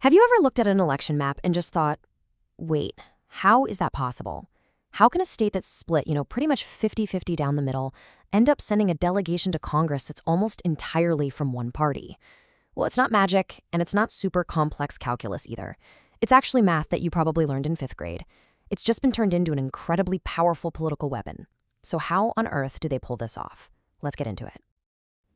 Have you ever looked at an election map and just thought, wait, how is that possible? How can a state that's split, pretty much 50-50 down the middle, end up sending a delegation to Congress that's almost entirely from one party? Well, it's not magic, and it's not super complex calculus either. It's actually math that you probably learned in 5th grade. It's just been turned into an incredibly powerful political weapon. So how on earth do they pull this off? Let's get into it.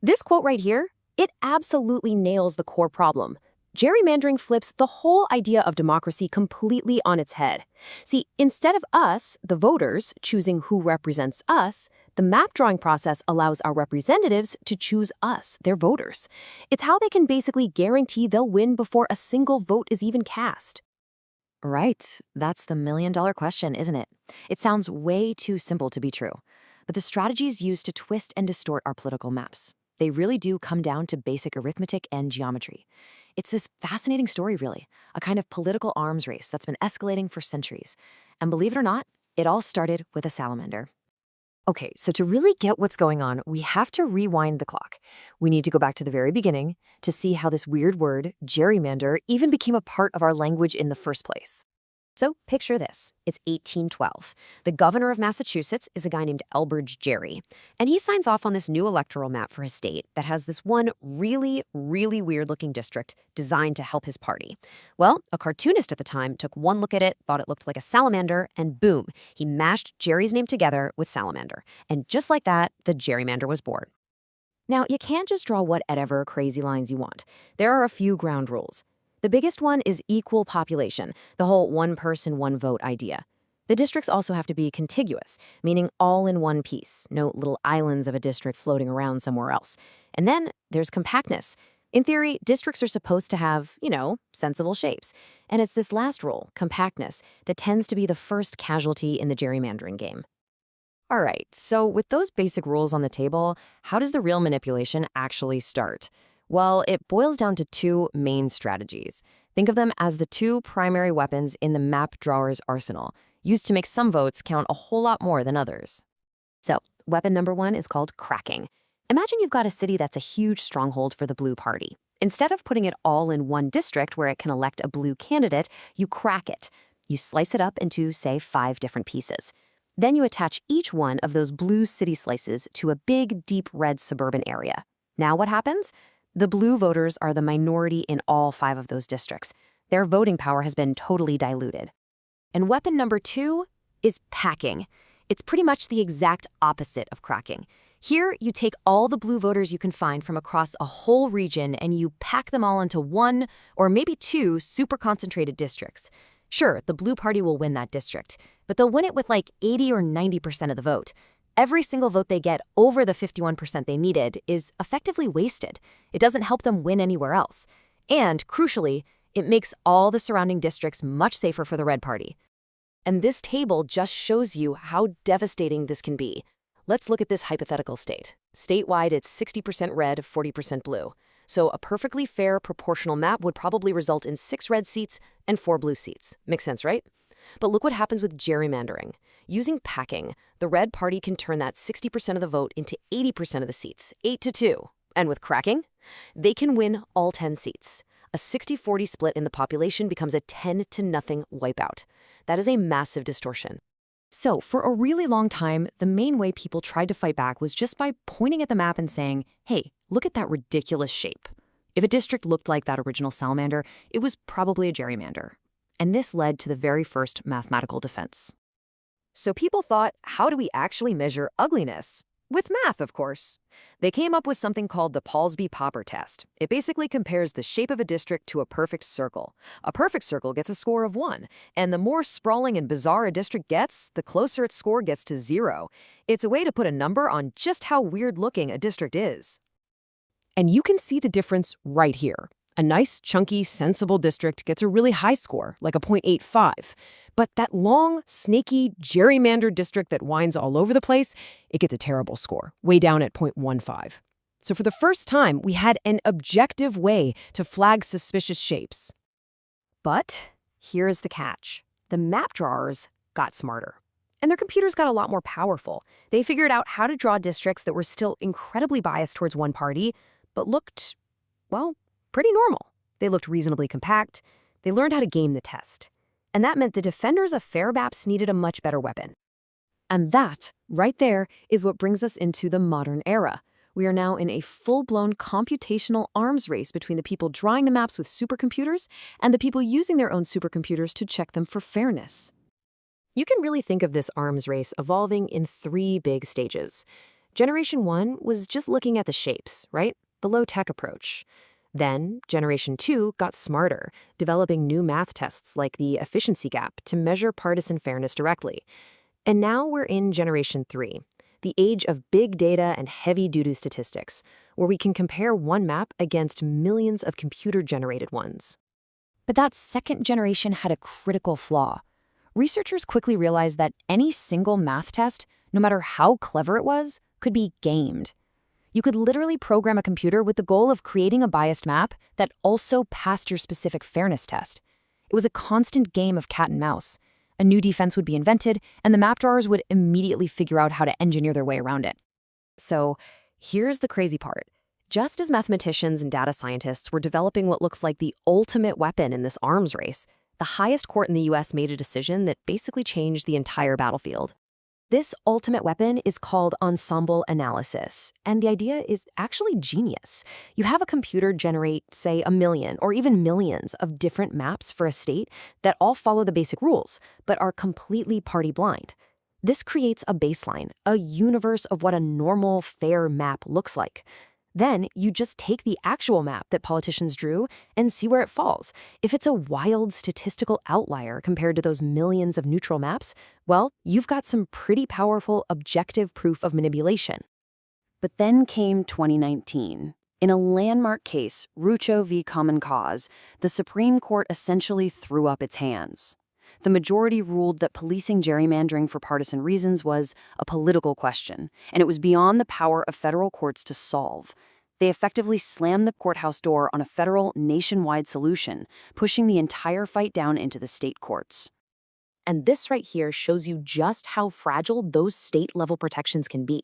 This quote right here, it absolutely nails the core problem. Gerrymandering flips the whole idea of democracy completely on its head. See, instead of us, the voters, choosing who represents us, the map drawing process allows our representatives to choose us, their voters. It's how they can basically guarantee they'll win before a single vote is even cast. Right. That's the million-dollar question, isn't it? It sounds way too simple to be true. But the strategies used to twist and distort our political maps, they really do come down to basic arithmetic and geometry. It's this fascinating story, really, a kind of political arms race that's been escalating for centuries. And believe it or not, it all started with a salamander. Okay, so to really get what's going on, we have to rewind the clock. We need to go back to the very beginning to see how this weird word, gerrymander, even became a part of our language in the first place. So picture this. It's 1812. The governor of Massachusetts is a guy named Elbridge Gerry, and he signs off on this new electoral map for his state that has this one really, really weird-looking district designed to help his party. Well, a cartoonist at the time took one look at it, thought it looked like a salamander, and boom, he mashed Gerry's name together with salamander. And just like that, the gerrymander was born. Now, you can't just draw whatever crazy lines you want. There are a few ground rules. The biggest one is equal population, the whole one person, one vote idea. The districts also have to be contiguous, meaning all in one piece, no little islands of a district floating around somewhere else. And then there's compactness. In theory, districts are supposed to have, sensible shapes. And it's this last rule, compactness, that tends to be the first casualty in the gerrymandering game. All right, so with those basic rules on the table, how does the real manipulation actually start? Well, it boils down to two main strategies. Think of them as the two primary weapons in the map drawer's arsenal, used to make some votes count a whole lot more than others. So, weapon number one is called cracking. Imagine you've got a city that's a huge stronghold for the blue party. Instead of putting it all in one district where it can elect a blue candidate, you crack it. You slice it up into, say, 5 different pieces. Then you attach each one of those blue city slices to a big, deep red suburban area. Now what happens? The blue voters are the minority in all 5 of those districts. Their voting power has been totally diluted. And weapon number 2 is packing. It's pretty much the exact opposite of cracking. Here, you take all the blue voters you can find from across a whole region and you pack them all into 1 or maybe 2 super concentrated districts. Sure, the blue party will win that district, but they'll win it with like 80 or 90% of the vote. Every single vote they get over the 51% they needed is effectively wasted. It doesn't help them win anywhere else. And, crucially, it makes all the surrounding districts much safer for the red party. And this table just shows you how devastating this can be. Let's look at this hypothetical state. Statewide, it's 60% red, 40% blue. So a perfectly fair proportional map would probably result in 6 red seats and 4 blue seats. Makes sense, right? But look what happens with gerrymandering. Using packing, the red party can turn that 60% of the vote into 80% of the seats, 8-2. And with cracking, they can win all 10 seats. A 60-40 split in the population becomes a 10-0 wipeout. That is a massive distortion. So, for a really long time, the main way people tried to fight back was just by pointing at the map and saying, hey, look at that ridiculous shape. If a district looked like that original salamander, it was probably a gerrymander. And this led to the very first mathematical defense. So people thought, how do we actually measure ugliness? With math, of course. They came up with something called the Paulsby-Popper test. It basically compares the shape of a district to a perfect circle. A perfect circle gets a score of 1, and the more sprawling and bizarre a district gets, the closer its score gets to 0. It's a way to put a number on just how weird-looking a district is. And you can see the difference right here. A nice, chunky, sensible district gets a really high score, like a 0.85. But that long, snaky, gerrymandered district that winds all over the place, it gets a terrible score, way down at 0.15. So for the first time, we had an objective way to flag suspicious shapes. But here's the catch. The map drawers got smarter. And their computers got a lot more powerful. They figured out how to draw districts that were still incredibly biased towards one party, but looked, well, pretty normal. They looked reasonably compact. They learned how to game the test. And that meant the defenders of fair maps needed a much better weapon. And that, right there, is what brings us into the modern era. We are now in a full-blown computational arms race between the people drawing the maps with supercomputers and the people using their own supercomputers to check them for fairness. You can really think of this arms race evolving in 3 big stages. Generation 1 was just looking at the shapes, right? The low-tech approach. Then, Generation 2 got smarter, developing new math tests like the efficiency gap to measure partisan fairness directly. And now we're in Generation 3, the age of big data and heavy-duty statistics, where we can compare one map against millions of computer-generated ones. But that second generation had a critical flaw. Researchers quickly realized that any single math test, no matter how clever it was, could be gamed. You could literally program a computer with the goal of creating a biased map that also passed your specific fairness test. It was a constant game of cat and mouse. A new defense would be invented, and the map drawers would immediately figure out how to engineer their way around it. So, here's the crazy part. Just as mathematicians and data scientists were developing what looks like the ultimate weapon in this arms race, the highest court in the US made a decision that basically changed the entire battlefield. This ultimate weapon is called ensemble analysis, and the idea is actually genius. You have a computer generate, say, 1 million or even millions of different maps for a state that all follow the basic rules, but are completely party blind. This creates a baseline, a universe of what a normal, fair map looks like. Then you just take the actual map that politicians drew and see where it falls. If it's a wild statistical outlier compared to those millions of neutral maps, well, you've got some pretty powerful objective proof of manipulation. But then came 2019. In a landmark case, Rucho v. Common Cause, the Supreme Court essentially threw up its hands. The majority ruled that policing gerrymandering for partisan reasons was a political question, and it was beyond the power of federal courts to solve. They effectively slammed the courthouse door on a federal, nationwide solution, pushing the entire fight down into the state courts. And this right here shows you just how fragile those state-level protections can be.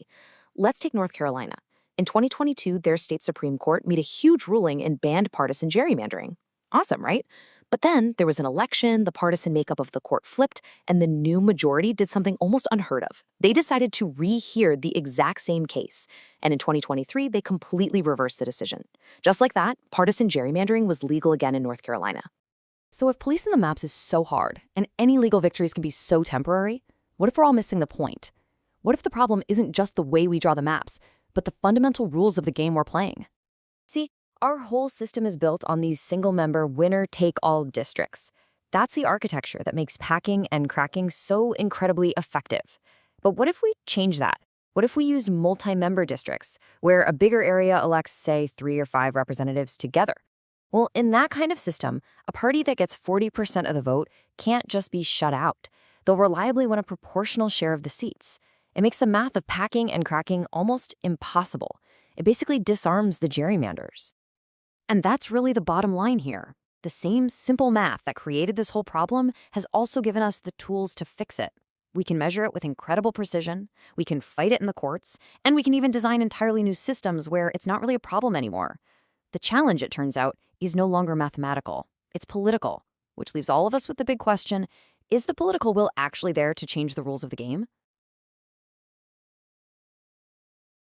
Let's take North Carolina. In 2022, their state Supreme Court made a huge ruling and banned partisan gerrymandering. Awesome, right? But then there was an election, the partisan makeup of the court flipped, and the new majority did something almost unheard of. They decided to rehear the exact same case. And in 2023, they completely reversed the decision. Just like that, partisan gerrymandering was legal again in North Carolina. So if policing the maps is so hard, and any legal victories can be so temporary, what if we're all missing the point? What if the problem isn't just the way we draw the maps, but the fundamental rules of the game we're playing? See, our whole system is built on these single-member winner-take-all districts. That's the architecture that makes packing and cracking so incredibly effective. But what if we change that? What if we used multi-member districts, where a bigger area elects, say, 3 or 5 representatives together? Well, in that kind of system, a party that gets 40% of the vote can't just be shut out. They'll reliably win a proportional share of the seats. It makes the math of packing and cracking almost impossible. It basically disarms the gerrymanders. And that's really the bottom line here. The same simple math that created this whole problem has also given us the tools to fix it. We can measure it with incredible precision, we can fight it in the courts, and we can even design entirely new systems where it's not really a problem anymore. The challenge, it turns out, is no longer mathematical. It's political, which leaves all of us with the big question, is the political will actually there to change the rules of the game?